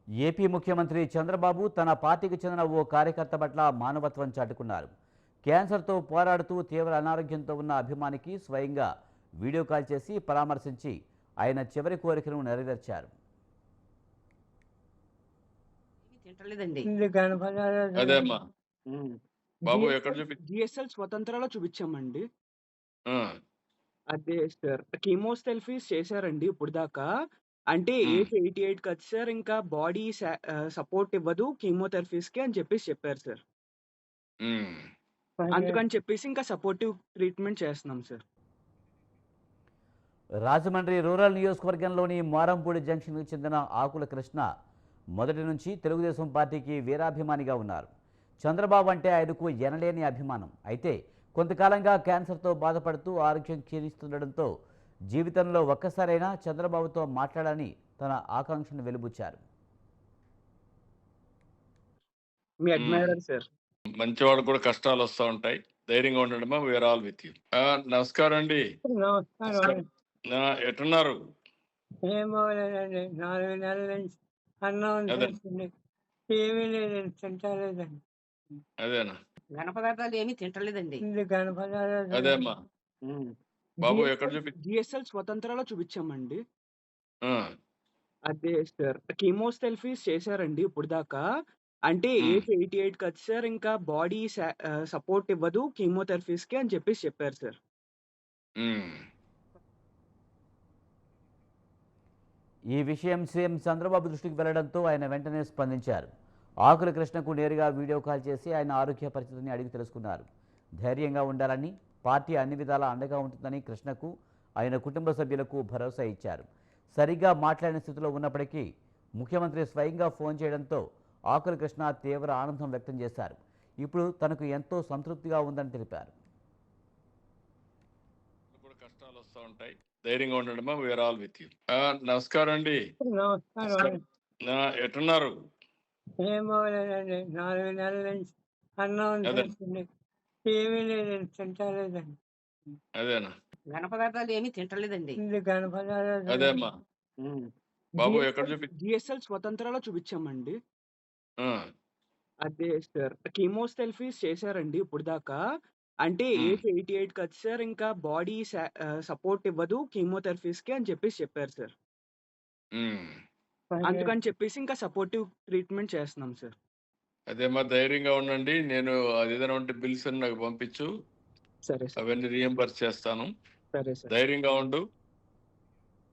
AP ముఖ్యమంత్రి చంద్రబాబు తన పార్టీకి చెందిన ఓ కార్యకర్త పట్ల మానవత్వం చాటుకున్నారు. క్యాన్సర్తో పోరాడుతూ తీవ్ర అనారోగ్యంతో ఉన్న అభిమానికి స్వయంగా వీడియో కాల్ చేసి పరామర్శించి ఆయన చివరి కోరికను నెరవేర్చారు. తింటలేదండి. ఇది గణపతి అదే అమ్మా. హ్మ్. బాబు ఎక్కడ చూపి జిఎస్ఎల్ స్వతంత్రాలో చూపించామండి. ఆ, అదే సార్. కీమోథెరపీస్ చేశారండి ఇప్పటిదాకా. అంటే ఉమ్, ఏజ్ 88 కదా సార్. ఇంకా బాడీ సపోర్ట్ ఇవ్వదు కీమోథెరపీస్‌కి అని చెప్పారు సార్. ఉమ్. అందుకని చెప్పేసి ఇంకా సపోర్టివ్ ట్రీట్మెంట్ చేస్తున్నాం సార్. రాజమండ్రి రూరల్ నియోజకవర్గంలోని మారంపూడి జంక్షన్కు చెందిన ఆకుల కృష్ణ మొదటి నుంచి తెలుగుదేశం పార్టీకి వీరాభిమానిగా ఉన్నారు. చంద్రబాబు అంటే ఆయనకు ఎనలేని అభిమానం. అయితే కొంతకాలంగా క్యాన్సర్తో బాధపడుతూ ఆరోగ్యం క్షీణిస్తుండటంతో జీవితంలో ఒక్కసారైనా చంద్రబాబుతో మాట్లాడాలని తన ఆకాంక్షను వెలిబుచ్చారు. మీ ఉమ్. Admirer sir. మంచివాడు కూడా కష్టాలు వస్తూ ఉంటాయి. ధైర్యంగా ఉండడమా, వేర్ ఆల్ విత్ యూ. నమస్కారం అండి. నమస్కారం. ఎట్టున్నారు? ఏమో లేదండి. 4 నెలల నుంచి అన్నం అదే తింటుంది. ఏమీ లేదండి. తింటలేదండి. అదేనా? ఘన పదార్థాలు ఏమీ తింటలేదండి. ఇది గణపతి అదే అమ్మా. హ్మ్. బాబు ఎక్కడ చూపి జిఎస్ఎల్ స్వతంత్రాలో చూపించామండి. ఆ, అదే సార్. కీమోథెరపీస్ చేశారండి ఇప్పటిదాకా. అంటే ఉమ్, ఏజ్ 88 కదా సార్. ఇంకా బాడీ సపోర్ట్ ఇవ్వదు కీమోథెరపీస్‌కి అని చెప్పారు సార్. ఉమ్. ఈ విషయం సీఎం చంద్రబాబు దృష్టికి వెళ్లడంతో ఆయన వెంటనే స్పందించారు. ఆకుల కృష్ణకు నేరుగా వీడియో కాల్ చేసి ఆయన ఆరోగ్య పరిస్థితిని అడిగి తెలుసుకున్నారు. ధైర్యంగా ఉండాలని, పార్టీ అన్ని విధాలా అండగా ఉంటుందని కృష్ణకు ఆయన కుటుంబ సభ్యులకు భరోసా ఇచ్చారు. సరిగ్గా మాట్లాడిన స్థితిలో ఉన్నప్పటికీ ముఖ్యమంత్రి స్వయంగా ఫోన్ చేయడంతో ఆకుల కృష్ణ తీవ్ర ఆనందం వ్యక్తం చేశారు. ఇప్పుడు తనకు ఎంతో సంతృప్తిగా ఉందని తెలిపారు. కూడా కష్టాలు వస్తూ ఉంటాయి. ధైర్యంగా ఉండడమా, వేర్ ఆల్ విత్ యూ. నమస్కారం అండి. నమస్కారం. ఎట్టున్నారు? ఏమో లేదండి. 4 నెలల నుంచి అన్నం అదే తింటుంది. ఏమీ లేదండి. తింటలేదండి. అదేనా? ఘన పదార్థాలు ఏమీ తింటలేదండి. ఇది గణపతి అదే అమ్మా. హ్మ్. బాబు ఎక్కడ చూపి జిఎస్ఎల్ స్వతంత్రాలో చూపించామండి. ఆ, అదే సార్. కీమోథెరపీస్ చేశారండి ఇప్పటిదాకా. అంటే ఉమ్, ఏజ్ 88 కదా సార్. ఇంకా బాడీ సపోర్ట్ ఇవ్వదు కీమోథెరపీస్‌కి అని చెప్పారు సార్. ఉమ్. అందుకని చెప్పేసి ఇంకా సపోర్టివ్ ట్రీట్మెంట్ చేస్తున్నాం సార్. అదేమ్మా, ధైర్యంగా ఉండండి. నేను అది ఏదైనా ఉంటే బిల్స్ అని నాకు పంపించు. సరే సార్. అవన్నీ రీఎంబర్స్ చేస్తాను. సరే సార్. ధైర్యంగా ఉండు.